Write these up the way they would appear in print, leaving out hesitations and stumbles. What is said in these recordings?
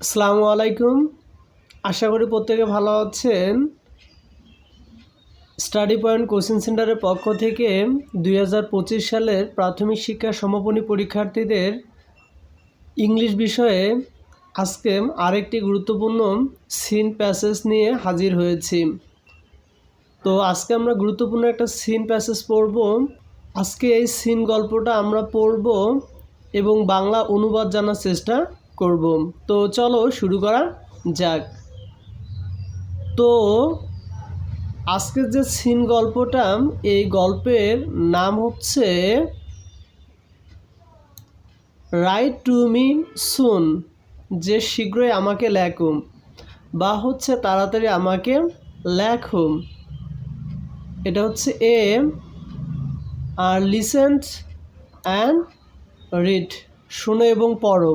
আসসালামু আলাইকুম। আশা করি প্রত্যেকে ভালো আছেন। স্টাডি পয়েন্ট কোচিং সেন্টারের পক্ষ থেকে 2025 সালের প্রাথমিক শিক্ষা সমাপনী পরীক্ষার্থীদের ইংলিশ বিষয়ে আজকে আরেকটি গুরুত্বপূর্ণ সিন প্যাসেজ নিয়ে হাজির হয়েছি। তো আজকে আমরা গুরুত্বপূর্ণ একটা সিন প্যাসেজ পড়ব। আজকে এই সিন গল্পটা আমরা পড়ব এবং বাংলা অনুবাদ জানার চেষ্টা করব। তো চলো শুরু করা যাক। তো আজকের যে সিন গল্পটা, এই গল্পের নাম হচ্ছে রাইট টু মি সুন, যে শীঘ্রই আমাকে লেখো, বা হচ্ছে তাড়াতাড়ি আমাকে লেখো। এটা হচ্ছে এ আর লিসেন অ্যান্ড রিড, শোনো এবং পড়ো।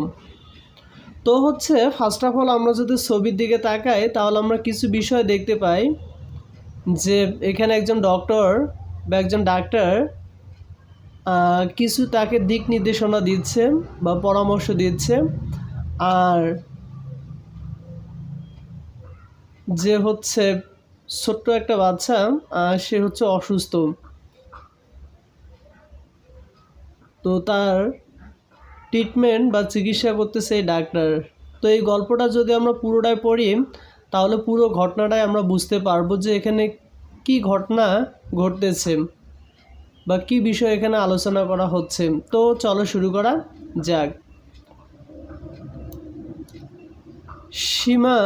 তো হচ্ছে ফার্স্ট অফ অল আমরা যদি ছবির দিকে তাকাই তাহলে আমরা কিছু বিষয় দেখতে পাই যে এখানে একজন ডক্টর বা একজন ডাক্তার কিছু তাকে দিক নির্দেশনা দিচ্ছে বা পরামর্শ দিচ্ছে। আর যে হচ্ছে ছোট্ট একটা বাচ্চা, সে হচ্ছে অসুস্থ, তো তার ট্রিটমেন্ট বা চিকিৎসা করতেছে এই ডাক্তার। তো এই গল্পটা যদি আমরা পুরোটাই পড়ি তাহলে পুরো ঘটনাটাই আমরা বুঝতে পারবো যে এখানে কি ঘটনা ঘটতেছে বা কি বিষয় এখানে আলোচনা করা হচ্ছে। তো চলো শুরু করা যাক। সীমা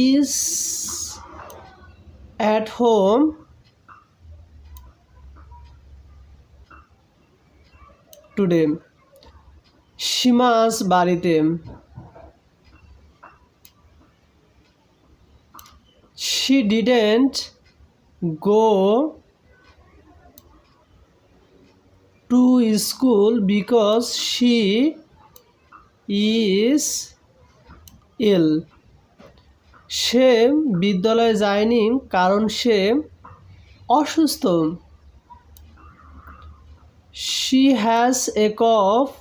ইজ at home today. সীমাস বাড়িতে। She didn't go to school because she is ill. সে বিদ্যালয়ে যায়নি কারণ সে অসুস্থ। She has a cough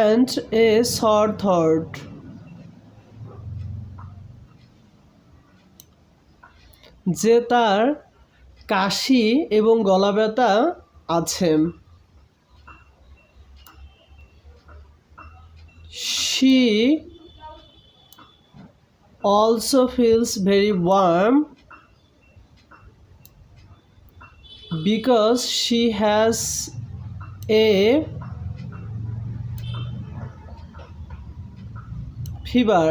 and a sore throat. যে তার কাশি এবং গলা ব্যথা আছে। She also feels very warm because she has a fever.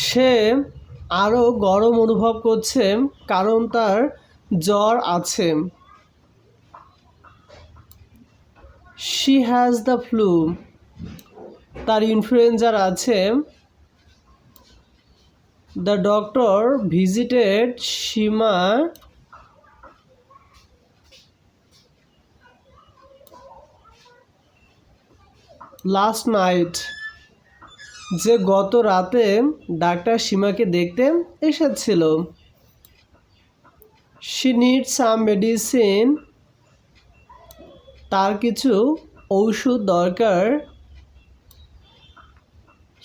সে আরও গরম অনুভব করছে কারণ তার জ্বর আছে। She has the flu. তার ইনফ্লুয়েঞ্জার আছে। The doctor visited Shima last night. যে গত রাতে ডাক্তার সীমাকে দেখতে এসেছিল। She needs some medicine. তার কিছু ঔষধ দরকার।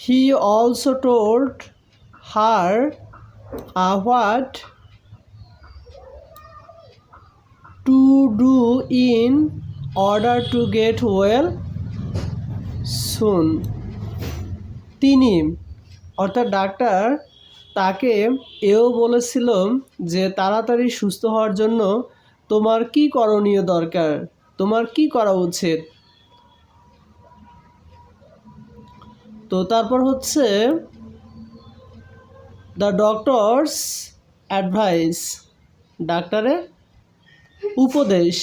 He also told her what to do in order to get well soon. তিনি অর্থাৎ ডাক্তার তাকে এও বলেছিল যে তাড়াতাড়ি সুস্থ হওয়ার জন্য তোমার কি করণীয় দরকার, তোমার কি করা উচিত। তো তারপর হচ্ছে দ্য ডক্টরস অ্যাডভাইস, ডাক্তারের উপদেশ।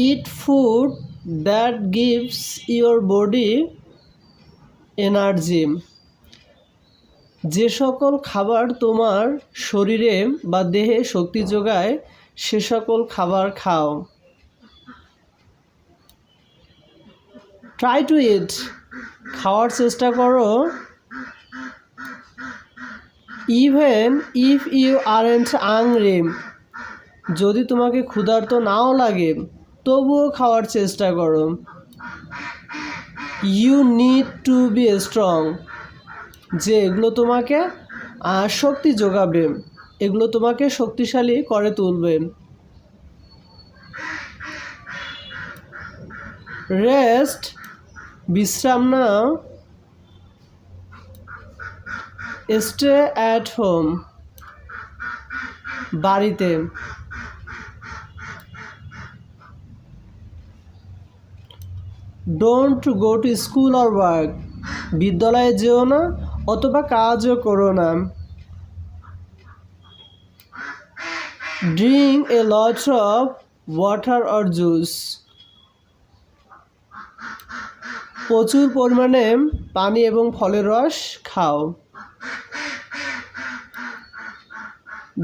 Eat food that gives your body energy. যে সকল খাবার তোমার শরীরে বা দেহে শক্তি যোগায় সে সকল খাবার খাও। Try to eat, খাওয়ার চেষ্টা করো। Even if you aren't hungry, যদি তোমাকে ক্ষুধার্ত নাও লাগে তবুও খাওয়ার চেষ্টা করো। You need to be strong, যে এগুলো তোমাকে শক্তি যোগাবে, এগুলো তোমাকে শক্তিশালী করে তুলবে। রেস্ট, বিশ্রাম নাও। স্টে অ্যাট হোম, বাড়িতে। Don't go to school or work, বিদ্যালয়ে যেও না অথবা কাজও করো না। Drink a lot of water or juice, প্রচুর পরিমাণে পানি এবং ফলের রস খাও।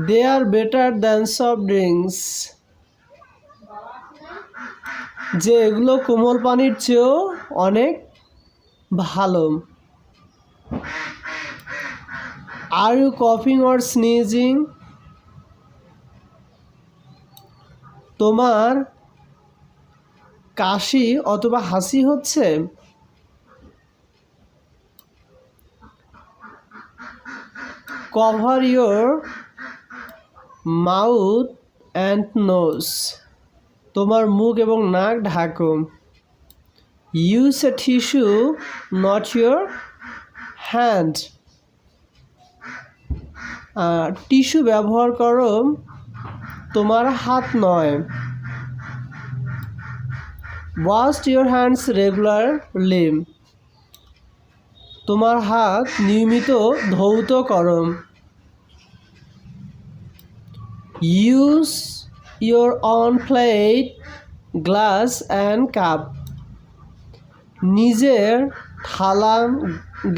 They are better than soft drinks, যে এগুলো কোমল পানির চেয়েও অনেক ভালো। আর ইউ কফিং অর স্নিজিং, তোমার কাশি অথবা হাসি হচ্ছে। Cover your mouth and nose, তোমার মুখ এবং নাক ঢাকো। Use a tissue not your hand, tissue ব্যবহার করো তোমার হাত নয়। ওয়াশ ইয়োর হ্যান্ডস রেগুলারলি, তোমার হাত নিয়মিত ধৌত করো। Use your on plate glass and cup, নিজের থালা,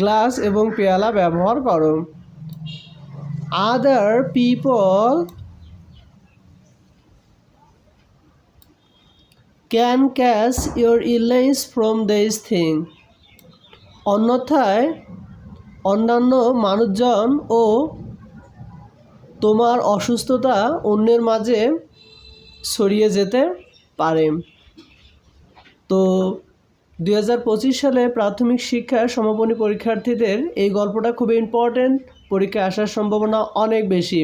গ্লাস এবং পেয়ালা ব্যবহার করো। Other people can catch your illness from this thing, অন্যথায় অন্যান্য মানুষজন ও তোমার অসুস্থতা অন্যের মাঝে ছড়িয়ে যেতে পারে। তো 2025 সালে প্রাথমিক শিক্ষার সমাপনী পরীক্ষার্থীদের এই গল্পটা খুবই ইম্পর্টেন্ট, পরীক্ষায় আসার সম্ভাবনা অনেক বেশি।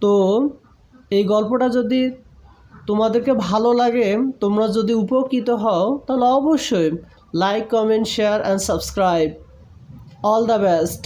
তো এই গল্পটা যদি তোমাদেরকে ভালো লাগে, তোমরা যদি উপকৃত হও, তাহলে অবশ্যই like, comment, share and subscribe. All the best.